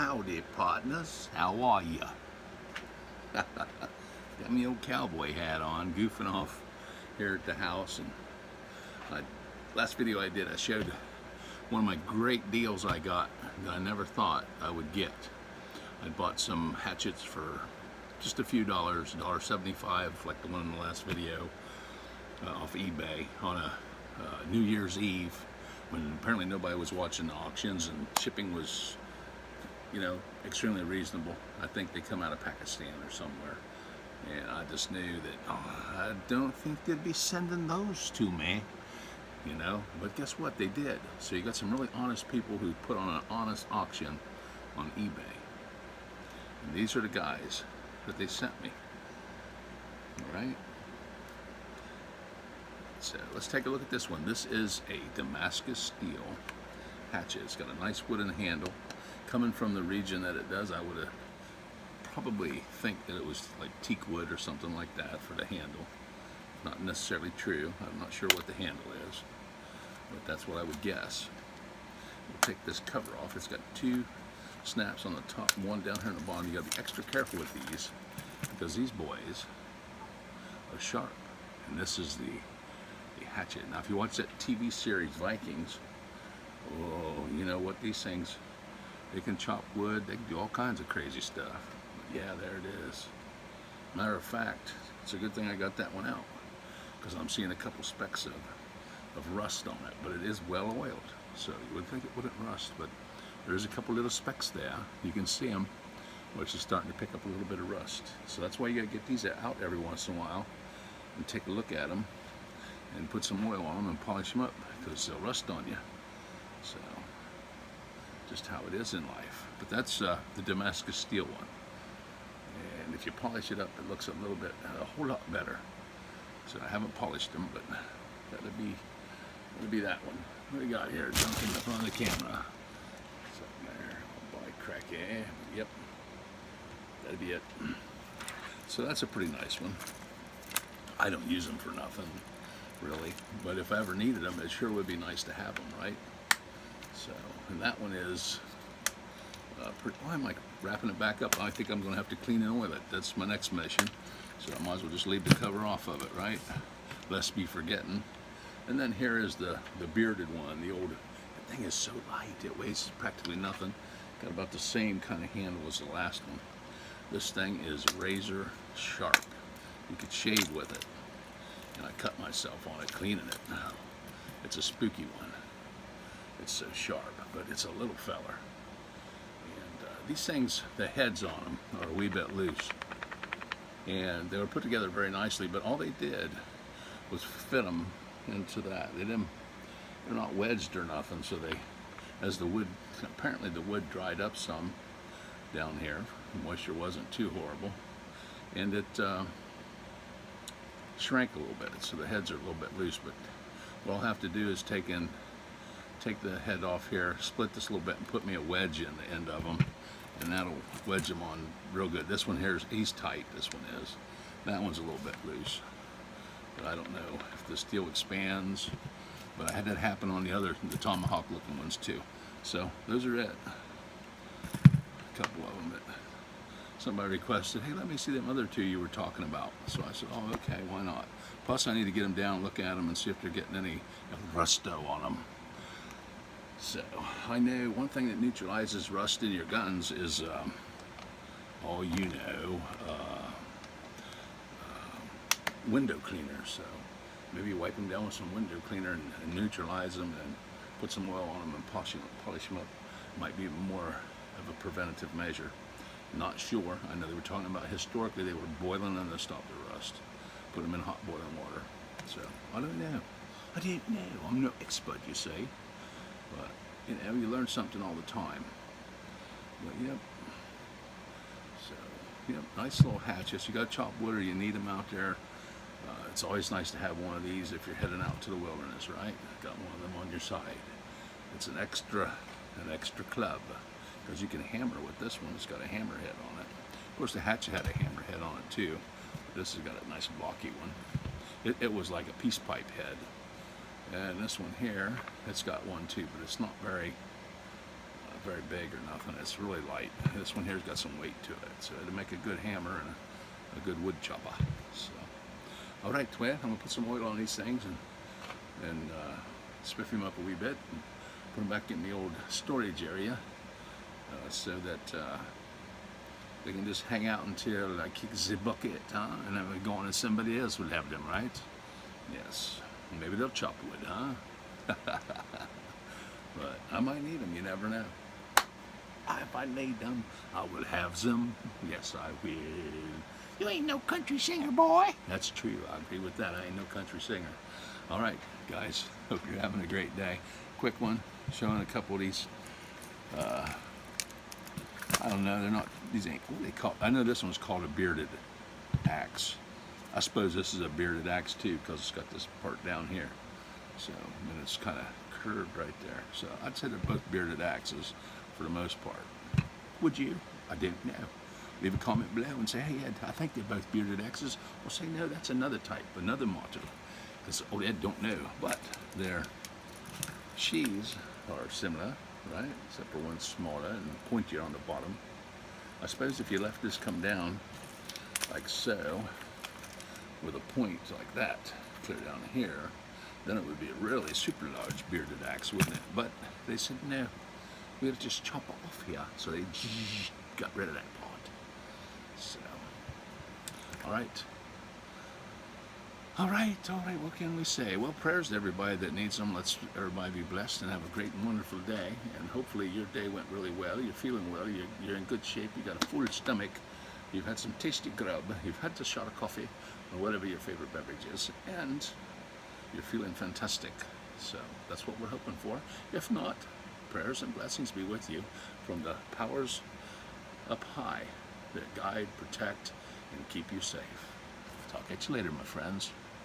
Howdy, partners. How are ya? Got my old cowboy hat on, goofing off here at the house. And last video I did, I showed one of my great deals I got that I never thought I would get. I bought some hatchets for just a few dollars, $1.75, like the one in the last video, off eBay on a New Year's Eve, when apparently nobody was watching the auctions and shipping was, extremely reasonable. I think they come out of Pakistan or somewhere, and I just knew that I don't think they'd be sending those to me, but guess what, they did. So you got some really honest people who put on an honest auction on eBay, and these are the guys that they sent me. All right, so let's take a look at this one. This is a Damascus steel hatchet. It's got a nice wooden handle. Coming from the region that it does, I would have probably think that it was like teak wood or something like that for the handle. Not necessarily true. I'm not sure what the handle is, but that's what I would guess. We'll take this cover off. It's got two snaps on the top, one down here on the bottom. You got to be extra careful with these because these boys are sharp, and this is the hatchet. Now, if you watch that TV series Vikings, oh, you know what, these things, they can chop wood, they can do all kinds of crazy stuff. But yeah, there it is. Matter of fact, it's a good thing I got that one out, because I'm seeing a couple specks of rust on it, but it is well oiled, so you would think it wouldn't rust, but there's a couple little specks there. You can see them, which is starting to pick up a little bit of rust. So that's why you gotta get these out every once in a while and take a look at them and put some oil on them and polish them up, because they'll rust on you. So just how it is in life. But that's the Damascus steel one, and if you polish it up, it looks a whole lot better. So I haven't polished them, but that'll be that one. What do we got here? Junk in the front of the camera. Something there. Oh boy, cracky. Yep, that'd be it. So that's a pretty nice one. I don't use them for nothing, really, but if I ever needed them, it sure would be nice to have them, right? So, and that one is why am I wrapping it back up? I think I'm going to have to clean and oil it. That's my next mission, so I might as well just leave the cover off of it, right? Lest be forgetting. And then here is the bearded one. The thing is so light, it weighs practically nothing. Got about the same kind of handle as the last one. This thing is razor sharp. You could shave with it, and I cut myself on it cleaning it. It's a spooky one. It's so sharp, but it's a little feller. And these things, the heads on them are a wee bit loose, and they were put together very nicely, but all they did was fit them into that. They're not wedged or nothing, so apparently the wood dried up some down here. The moisture wasn't too horrible, and it shrank a little bit, so the heads are a little bit loose. But what I'll have to do is take the head off here, split this a little bit, and put me a wedge in the end of them, and that'll wedge them on real good. This one here he's tight. This one is. That one's a little bit loose, but I don't know if the steel expands. But I had that happen on the Tomahawk looking ones too. So those are it. A couple of them that somebody requested, hey, let me see them other two you were talking about. So I said, oh, okay, why not? Plus I need to get them down, look at them, and see if they're getting any rusto on them. So I know one thing that neutralizes rust in your guns is, window cleaner. So maybe wipe them down with some window cleaner and neutralize them, and put some oil on them and polish them up. Might be more of a preventative measure. Not sure. I know they were talking about historically they were boiling them to stop the rust. Put them in hot boiling water. So I don't know. I'm no expert, you see. But you learn something all the time. But yep. So yep, nice little hatchets. You got to chop wood or you need them out there. It's always nice to have one of these if you're heading out to the wilderness, right? Got one of them on your side. It's an extra club, because you can hammer with this one. It's got a hammerhead on it. Of course, the hatchet had a hammerhead on it too. But this has got a nice blocky one. It was like a peace pipe head. And this one here, it's got one too, but it's not very very big or nothing. It's really light. This one here's got some weight to it, so it'll make a good hammer and a good wood chopper. So, all right, Twin, I'm gonna put some oil on these things and spiff them up a wee bit and put them back in the old storage area so that they can just hang out until I kick the bucket, and then we go on and somebody else will have them, right? Yes. Maybe they'll chop wood, huh? But I might need them, you never know. If I need them, I will have them. Yes, I will. You ain't no country singer, boy. That's true. I agree with that. I ain't no country singer. All right, guys. Hope you're having a great day. Quick one, showing a couple of these. I don't know. They're not. These ain't. What are they called? I know this one's called a bearded axe. I suppose this is a bearded axe too, because it's got this part down here. So, and it's kind of curved right there. So I'd say they're both bearded axes for the most part. Would you? I don't know. Leave a comment below and say, hey Ed, I think they're both bearded axes. Or say, no, that's another type, another model. Because old Ed don't know, but their sheaths are similar, right? Except for one's smaller and pointier on the bottom. I suppose if you left this come down like so, with a point like that, clear down here, then it would be a really super large bearded axe, wouldn't it? But they said no, we had to just chop it off here, so they got rid of that part. So, all right, what can we say? Well, prayers to everybody that needs them. Let's everybody be blessed and have a great and wonderful day, and hopefully your day went really well, you're feeling well, you're in good shape, you got a full stomach, you've had some tasty grub, you've had a shot of coffee, or whatever your favorite beverage is, and you're feeling fantastic. So that's what we're hoping for. If not, prayers and blessings be with you from the powers up high that guide, protect, and keep you safe. Talk at you later, my friends.